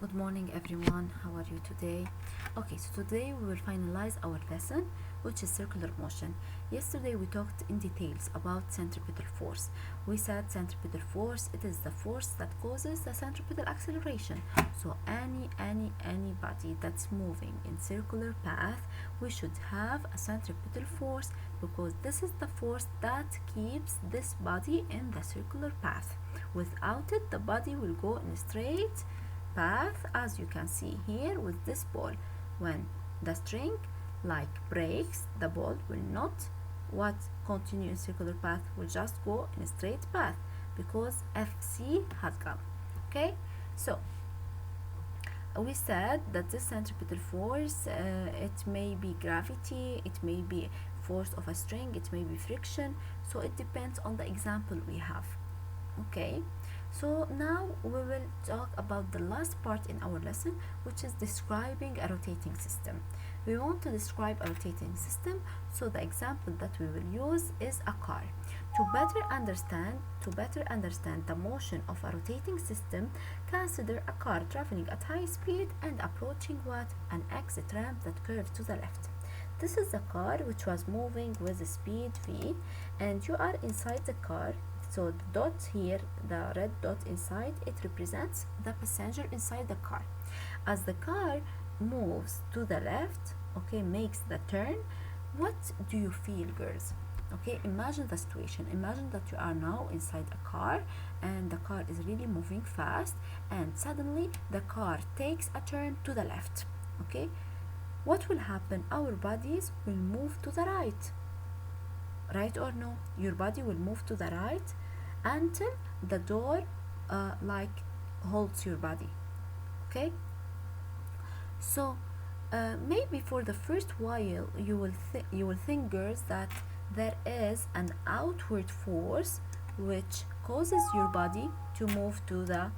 Good morning everyone, how are you today? Okay, so today we will finalize our lesson, which is circular motion. Yesterday we talked in details about centripetal force. We said centripetal force, it is the force that causes the centripetal acceleration. So any body that's moving in circular path, we should have a centripetal force, because this is the force that keeps this body in the circular path. Without it, the body will go in a straight path, as you can see here with this ball. When the string breaks, the ball will not continue in circular path, will just go in a straight path because FC has gone. Okay, so we said that this centripetal force, it may be gravity, it may be force of a string, it may be friction, so it depends on the example we have. Okay, so now we will talk about the last part in our lesson, which is describing a rotating system. We want to describe a rotating system, so the example that we will use is a car. To better understand the motion of a rotating system, consider a car traveling at high speed and approaching an exit ramp that curves to the left. This is the car which was moving with speed v, and you are inside the car. So the dot here, the red dot inside, it represents the passenger inside the car. As the car moves to the left, okay, makes the turn, what do you feel, girls? Okay, imagine the situation. Imagine that you are now inside a car and the car is really moving fast, and suddenly the car takes a turn to the left. Okay, what will happen? Our bodies will move to the right. Right or no? Your body will move to the right until the door holds your body. Okay, so maybe for the first while you will think, girls, that there is an outward force which causes your body to move to the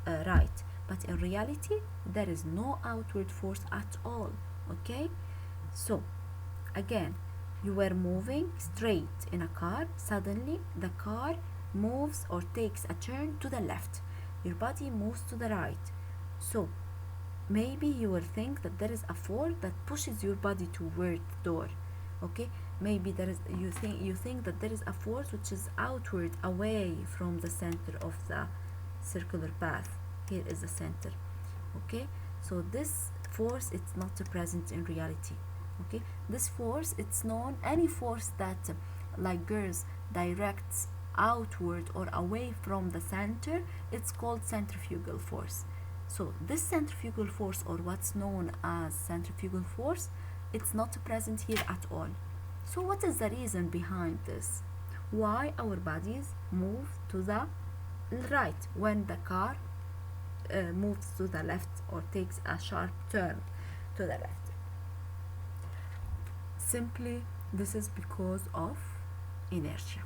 right, but in reality there is no outward force at all. Okay, so again, you were moving straight in a car, suddenly the car moves or takes a turn to the left, your body moves to the right. So maybe you will think that there is a force that pushes your body toward the door. Okay, maybe you think that there is a force which is outward, away from the center of the circular path. Here is the center. Okay, so this force, it's not present in reality. Okay, this force, it's known, any force that girls directs outward or away from the center, it's called centrifugal force. So this centrifugal force, or what's known as centrifugal force, it's not present here at all. So what is the reason behind this? Why our bodies move to the right when the car moves to the left or takes a sharp turn to the left? Simply, this is because of inertia.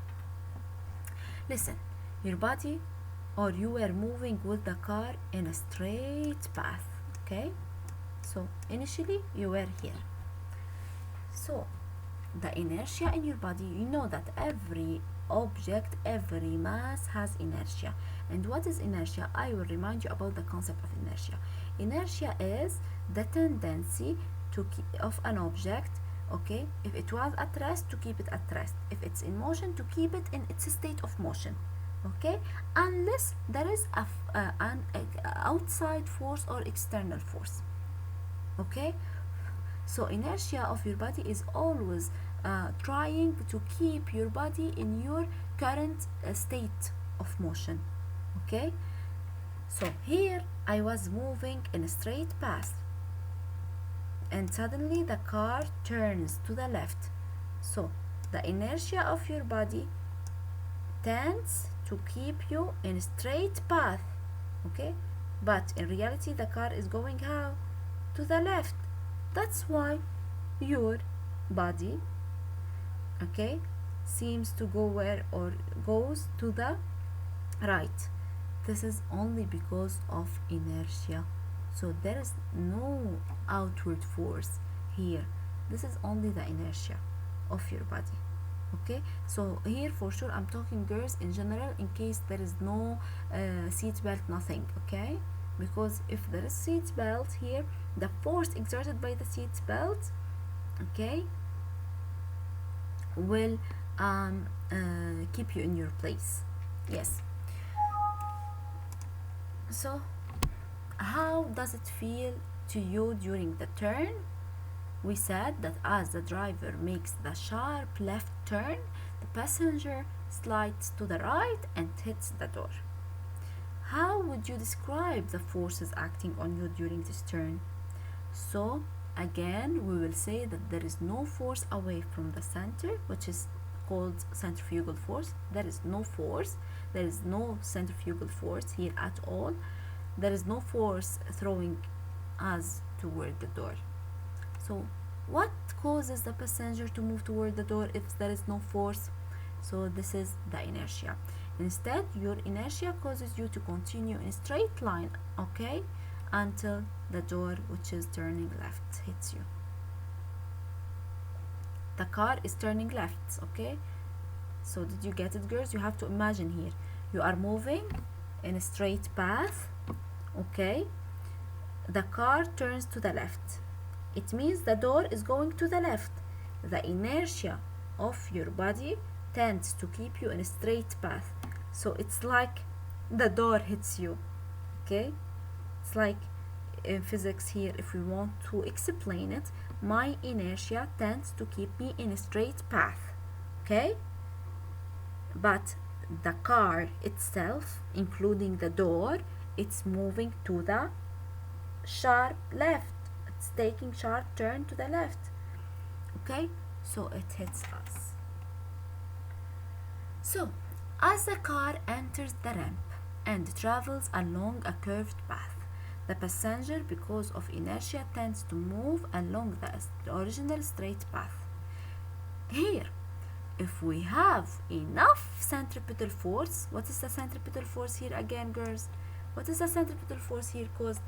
Listen, your body, or you were moving with the car in a straight path. Okay, so initially you were here. So the inertia in your body, you know that every object, every mass has inertia. And what is inertia? I will remind you about the concept of inertia. Inertia is the tendency of an object, okay, if it was at rest, to keep it at rest, if it's in motion, to keep it in its state of motion. Okay, unless there is an outside force or external force. Okay, so inertia of your body is always trying to keep your body in your current state of motion. Okay, so here I was moving in a straight path, and suddenly the car turns to the left. So the inertia of your body tends to keep you in a straight path. Okay, but in reality the car is going how? To the left. That's why your body, okay, seems to go where, or goes to the right. This is only because of inertia. So there is no outward force here. This is only the inertia of your body. Okay, so here for sure I'm talking, girls, in general, in case there is no seat belt, nothing. Okay, because if there is seat belt here, the force exerted by the seat belt, okay, will keep you in your place. Yes. So how does it feel to you during the turn? We said that as the driver makes the sharp left turn, the passenger slides to the right and hits the door. How would you describe the forces acting on you during this turn? So again, we will say that there is no force away from the center, which is called centrifugal force. There is no force, there is no centrifugal force here at all. There is no force throwing us toward the door. So what causes the passenger to move toward the door if there is no force? So this is the inertia. Instead, your inertia causes you to continue in a straight line, okay, until the door, which is turning left, hits you. The car is turning left, okay? So did you get it, girls? You have to imagine here. You are moving in a straight path, okay? The car turns to the left. It means the door is going to the left. The inertia of your body tends to keep you in a straight path. So it's like the door hits you, okay? It's like in physics here, if we want to explain it, my inertia tends to keep me in a straight path, okay? But the car itself, including the door, it's moving to the sharp left. It's taking sharp turn to the left, okay? So it hits us. So as the car enters the ramp and travels along a curved path, the passenger, because of inertia, tends to move along the original straight path. Here, if we have enough centripetal force, what is the centripetal force here again, girls? What is the centripetal force here caused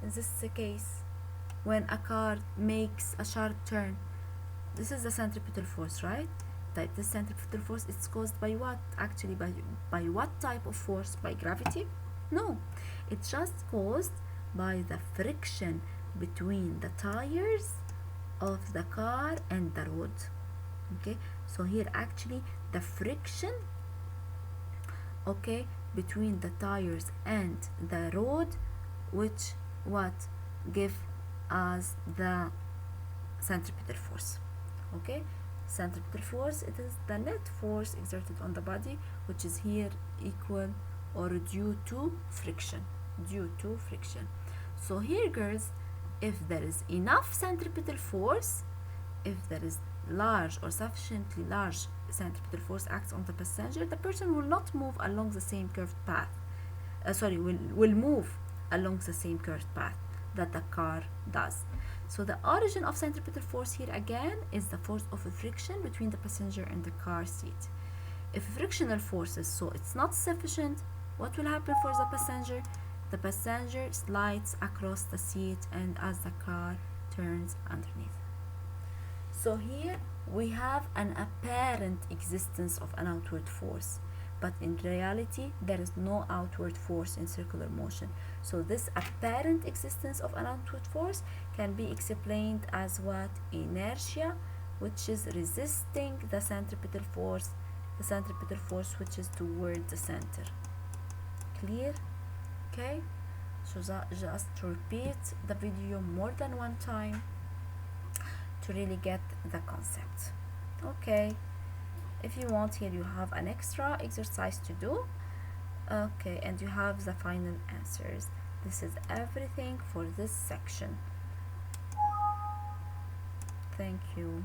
in this case when a car makes a sharp turn? This is the centripetal force, right? The centripetal force is caused by what? Actually, by what type of force? By gravity? No, it's just caused by the friction between the tires of the car and the road. Okay, so here actually the friction, okay, between the tires and the road, which what give us the centripetal force. Okay, centripetal force, it is the net force exerted on the body, which is here equal or due to friction. So here, girls, if there is enough centripetal force, if there is large or sufficiently large centripetal force acts on the passenger, the person will not move along the same curved path. Will move along the same curved path that the car does. So the origin of centripetal force here again is the force of friction between the passenger and the car seat. If frictional forces, so it's not sufficient, what will happen for the passenger? The passenger slides across the seat and as the car turns underneath. So here we have an apparent existence of an outward force, but in reality there is no outward force in circular motion. So this apparent existence of an outward force can be explained as what? Inertia, which is resisting the centripetal force which is toward the center. Clear? Okay, so just repeat the video more than one time to really get the concept. Okay, if you want, here you have an extra exercise to do. Okay, and you have the final answers. This is everything for this section. Thank you.